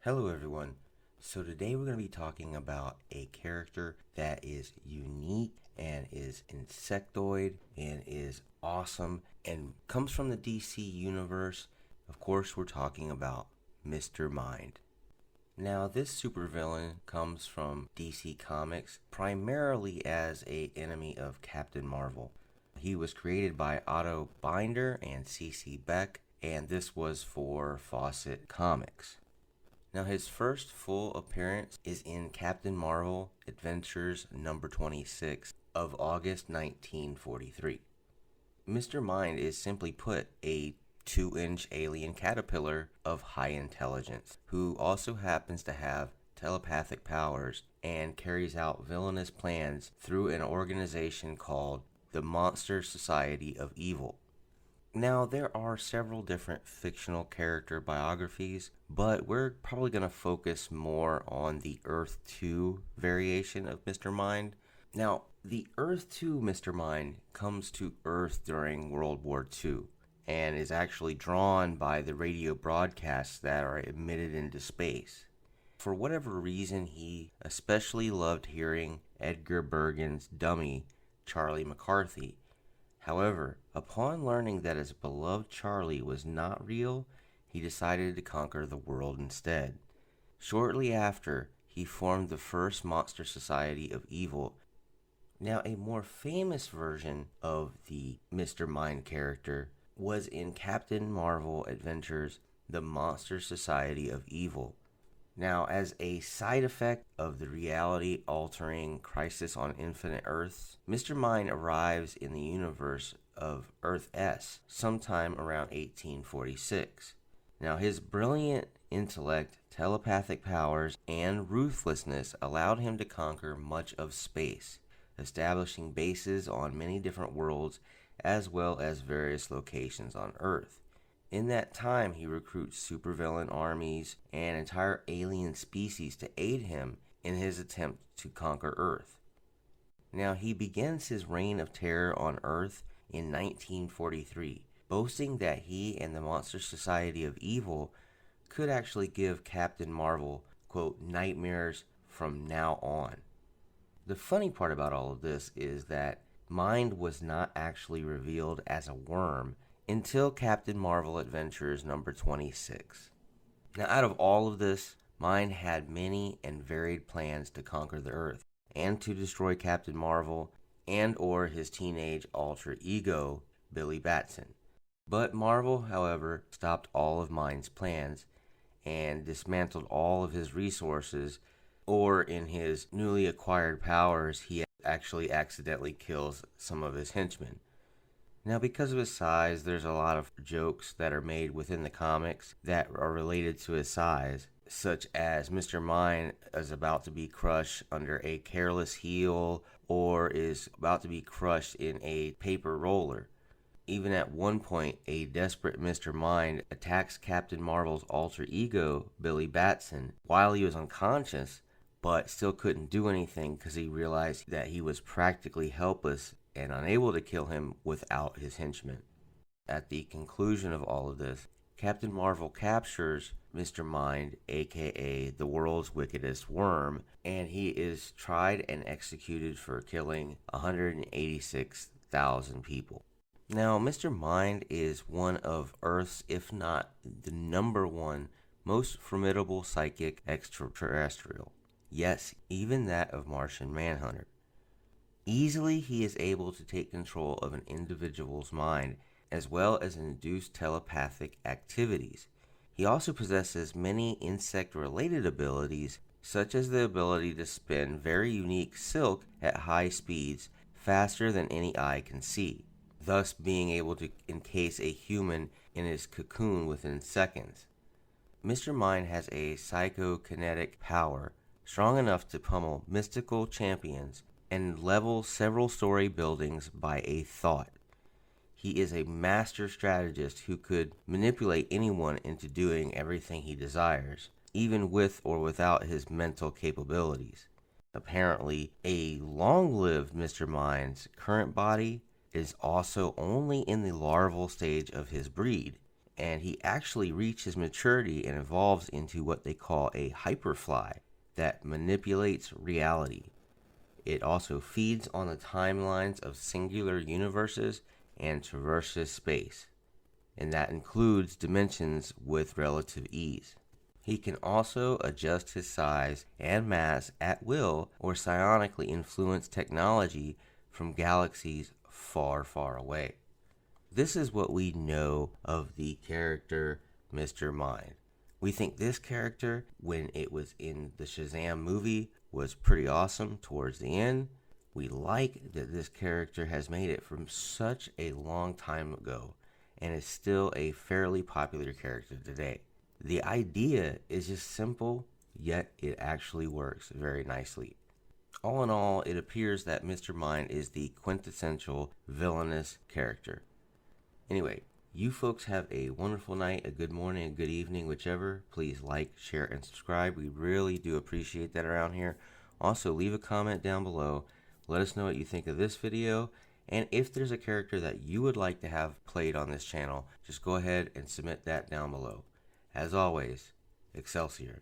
Hello everyone. So today we're going to be talking about a character that is unique and is insectoid and is awesome and comes from the DC universe. Of course, we're talking about Mr. Mind. Now, this supervillain comes from DC Comics primarily as an enemy of Captain Marvel. He was created by Otto Binder and CC Beck, and this was for Fawcett Comics. Now, his first full appearance is in Captain Marvel Adventures number 26 of August 1943. Mr. Mind is simply put a 2-inch alien caterpillar of high intelligence who also happens to have telepathic powers and carries out villainous plans through an organization called the Monster Society of Evil. Now, there are several different fictional character biographies, but we're probably going to focus more on the Earth 2 variation of Mr. Mind. Now, the Earth 2 Mr. Mind comes to Earth during World War II and is actually drawn by the radio broadcasts that are emitted into space. For whatever reason, he especially loved hearing Edgar Bergen's dummy, Charlie McCarthy. However, upon learning that his beloved Charlie was not real, he decided to conquer the world instead. Shortly after, he formed the first Monster Society of Evil. Now, a more famous version of the Mr. Mind character was in Captain Marvel Adventures, the Monster Society of Evil. Now, as a side effect of the reality-altering Crisis on Infinite Earths, Mr. Mind arrives in the universe of Earth S sometime around 1846. Now, his brilliant intellect, telepathic powers, and ruthlessness allowed him to conquer much of space, establishing bases on many different worlds as well as various locations on Earth. In that time, he recruits supervillain armies and entire alien species to aid him in his attempt to conquer Earth. Now, he begins his reign of terror on Earth in 1943, boasting that he and the Monster Society of Evil could actually give Captain Marvel, quote, nightmares from now on. The funny part about all of this is that Mind was not actually revealed as a worm until Captain Marvel Adventures number 26. Now, out of all of this, Mind had many and varied plans to conquer the Earth and to destroy Captain Marvel and or his teenage alter ego, Billy Batson. But Marvel, however, stopped all of Mind's plans and dismantled all of his resources, or in his newly acquired powers, he actually accidentally kills some of his henchmen. Now, because of his size, there's a lot of jokes that are made within the comics that are related to his size, such as Mr. Mind is about to be crushed under a careless heel or is about to be crushed in a paper roller. Even at one point, a desperate Mr. Mind attacks Captain Marvel's alter ego, Billy Batson, while he was unconscious, but still couldn't do anything because he realized that he was practically helpless and unable to kill him without his henchmen. At the conclusion of all of this, Captain Marvel captures Mr. Mind, aka the world's wickedest worm, and he is tried and executed for killing 186,000 people. Now, Mr. Mind is one of Earth's, if not the number one, most formidable psychic extraterrestrial. Yes, even that of Martian Manhunter. Easily, he is able to take control of an individual's mind, as well as induce telepathic activities. He also possesses many insect-related abilities, such as the ability to spin very unique silk at high speeds faster than any eye can see, thus being able to encase a human in his cocoon within seconds. Mr. Mind has a psychokinetic power strong enough to pummel mystical champions and level several story buildings by a thought. He is a master strategist who could manipulate anyone into doing everything he desires, even with or without his mental capabilities. Apparently, a long-lived Mr. Mind's current body is also only in the larval stage of his breed, and he actually reaches maturity and evolves into what they call a hyperfly that manipulates reality. It also feeds on the timelines of singular universes and traverses space, and that includes dimensions with relative ease. He can also adjust his size and mass at will or psionically influence technology from galaxies far, far away. This is what we know of the character Mr. Mind. We think this character, when it was in the Shazam movie, was pretty awesome towards the end. We like that this character has made it from such a long time ago and is still a fairly popular character today. The idea is just simple, yet it actually works very nicely. All in all, it appears that Mr. Mind is the quintessential villainous character. Anyway, you folks have a wonderful night, a good morning, a good evening, whichever. Please like, share, and subscribe. We really do appreciate that around here. Also, leave a comment down below. Let us know what you think of this video. And if there's a character that you would like to have played on this channel, just go ahead and submit that down below. As always, Excelsior.